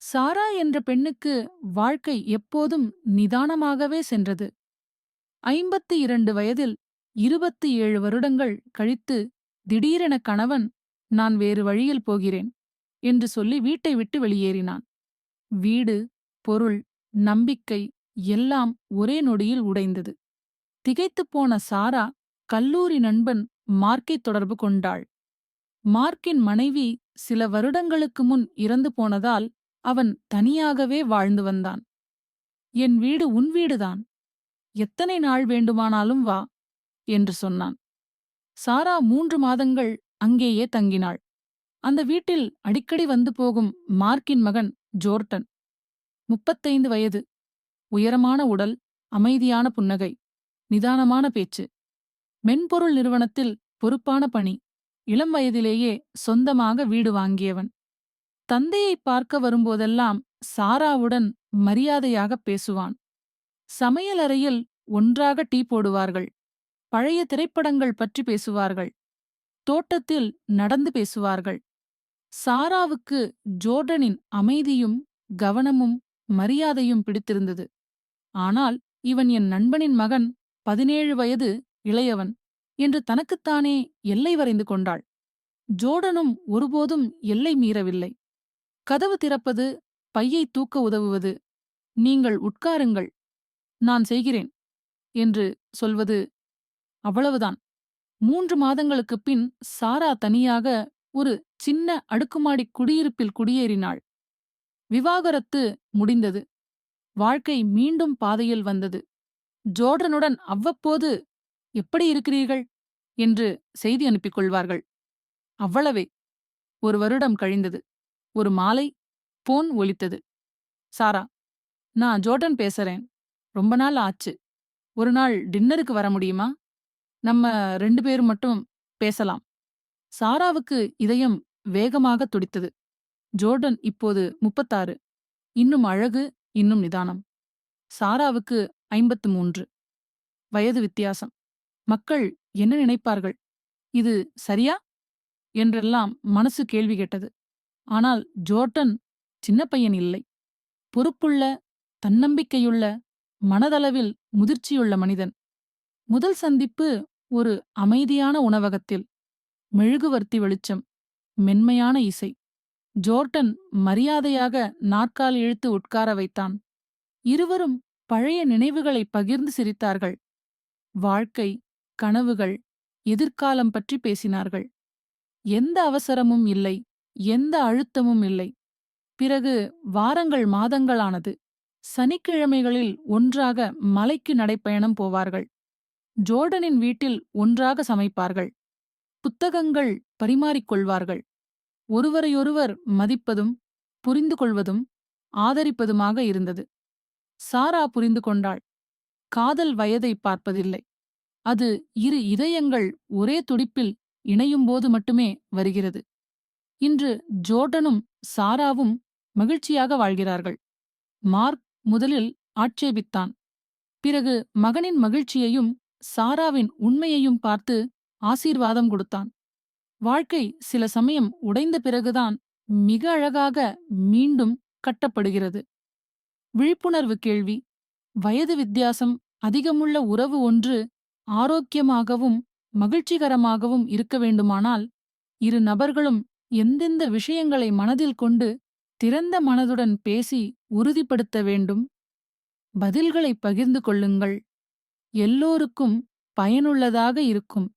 சாரா என்ற பெண்ணுக்கு வாழ்க்கை எப்போதும் நிதானமாகவே சென்றது. 52 வயதில் 27 வருடங்கள் கழித்து திடீரென கணவன், "நான் வேறு வழியில் போகிறேன்" என்று சொல்லி வீட்டை விட்டு வெளியேறினான். வீடு, பொருள், நம்பிக்கை எல்லாம் ஒரே நொடியில் உடைந்தது. திகைத்துப் போன சாரா கல்லூரி நண்பன் மார்க்கை தொடர்பு கொண்டாள். மார்க்கின் மனைவி சில வருடங்களுக்கு முன் இறந்து போனதால் அவன் தனியாகவே வாழ்ந்து வந்தான். "என் வீடு உன் வீடுதான். எத்தனை நாள் வேண்டுமானாலும் வா" என்று சொன்னான். சாரா 3 மாதங்கள் அங்கேயே தங்கினாள். அந்த வீட்டில் அடிக்கடி வந்து போகும் மார்க்கின் மகன் ஜோர்டன். 35 வயது, உயரமான உடல், அமைதியான புன்னகை, நிதானமான பேச்சு. மென்பொருள் நிறுவனத்தில் பொறுப்பான பணி. இளம் வயதிலேயே சொந்தமாக வீடு வாங்கியவன். தந்தையை பார்க்க வரும்போதெல்லாம் சாராவுடன் மரியாதையாகப் பேசுவான். சமையலறையில் ஒன்றாக டீ போடுவார்கள். பழைய திரைப்படங்கள் பற்றி பேசுவார்கள். தோட்டத்தில் நடந்து பேசுவார்கள். சாராவுக்கு ஜோர்டனின் அமைதியும் கவனமும் மரியாதையும் பிடித்திருந்தது. ஆனால் இவன் என் நண்பனின் மகன், 17 வயது இளையவன் என்று தனக்குத்தானே எல்லை வரைந்து கொண்டாள். ஜோர்டனும் ஒருபோதும் எல்லை மீறவில்லை. கதவு திறப்பது, பையை தூக்க உதவுவது, "நீங்கள் உட்காருங்கள், நான் செய்கிறேன்" என்று சொல்வது, அவ்வளவுதான். 3 மாதங்களுக்குப் பின் சாரா தனியாக ஒரு சின்ன அடுக்குமாடி குடியிருப்பில் குடியேறினாள். விவாகரத்து முடிந்தது. வாழ்க்கை மீண்டும் பாதையில் வந்தது. ஜோர்டனுடன் அவ்வப்போது, "எப்படி இருக்கிறீர்கள்?" என்று செய்தி அனுப்பிக் கொள்வார்கள். அவ்வளவே. ஒரு வருடம் கழிந்தது. ஒரு மாலை போன் ஒலித்தது. "சாரா, நான் ஜோர்டன் பேசுறேன். ரொம்ப நாள் ஆச்சு. ஒரு நாள் டின்னருக்கு வர முடியுமா? நம்ம 2 பேரும் மட்டும் பேசலாம்." சாராவுக்கு இதயம் வேகமாக துடித்தது. ஜோர்டன் இப்போது 36. இன்னும் அழகு, இன்னும் நிதானம். சாராவுக்கு 53. வயது வித்தியாசம். மக்கள் என்ன நினைப்பார்கள்? இது சரியா என்றெல்லாம் மனசு கேள்வி கேட்டது. ஆனால் ஜோர்டன் சின்ன பையன் இல்லை. பொறுப்புள்ள, தன்னம்பிக்கையுள்ள, மனதளவில் முதிர்ச்சியுள்ள மனிதன். முதல் சந்திப்பு ஒரு அமைதியான உணவகத்தில். மெழுகுவர்த்தி வெளிச்சம், மென்மையான இசை. ஜோர்டன் மரியாதையாக நாற்காலி இழுத்து உட்கார வைத்தான். இருவரும் பழைய நினைவுகளை பகிர்ந்து சிரித்தார்கள். வாழ்க்கை, கனவுகள், எதிர்காலம் பற்றி பேசினார்கள். எந்த அவசரமும் இல்லை, எந்த அழுத்தமும் இல்லை. பிறகு வாரங்கள் மாதங்களானது. சனிக்கிழமைகளில் ஒன்றாக மலைக்கு நடைப்பயணம் போவார்கள். ஜோர்டனின் வீட்டில் ஒன்றாக சமைப்பார்கள். புத்தகங்கள் பரிமாறிக்கொள்வார்கள். ஒருவரையொருவர் மதிப்பதும் புரிந்து கொள்வதும் ஆதரிப்பதுமாக இருந்தது. சாரா புரிந்து கொண்டாள். காதல் வயதை பார்ப்பதில்லை. அது இரு இதயங்கள் ஒரே துடிப்பில் இணையும்போது மட்டுமே வருகிறது. இன்று ஜோர்டனும் சாராவும் மகிழ்ச்சியாக வாழ்கிறார்கள். மார்க் முதலில் ஆட்சேபித்தான். பிறகு மகனின் மகிழ்ச்சியையும் சாராவின் உண்மையையும் பார்த்து ஆசீர்வாதம் கொடுத்தான். வாழ்க்கை சில சமயம் உடைந்த பிறகுதான் மிக அழகாக மீண்டும் கட்டப்படுகிறது. விழிப்புணர்வு கேள்வி: வயது வித்தியாசம் அதிகமுள்ள உறவு ஒன்று ஆரோக்கியமாகவும் மகிழ்ச்சிகரமாகவும் இருக்க வேண்டுமானால், இரு நபர்களும் எந்தெந்த விஷயங்களை மனதில் கொண்டு திறந்த மனதுடன் பேசி உறுதிப்படுத்த வேண்டும்? பதில்களை பகிர்ந்து கொள்ளுங்கள். எல்லோருக்கும் பயனுள்ளதாக இருக்கும்.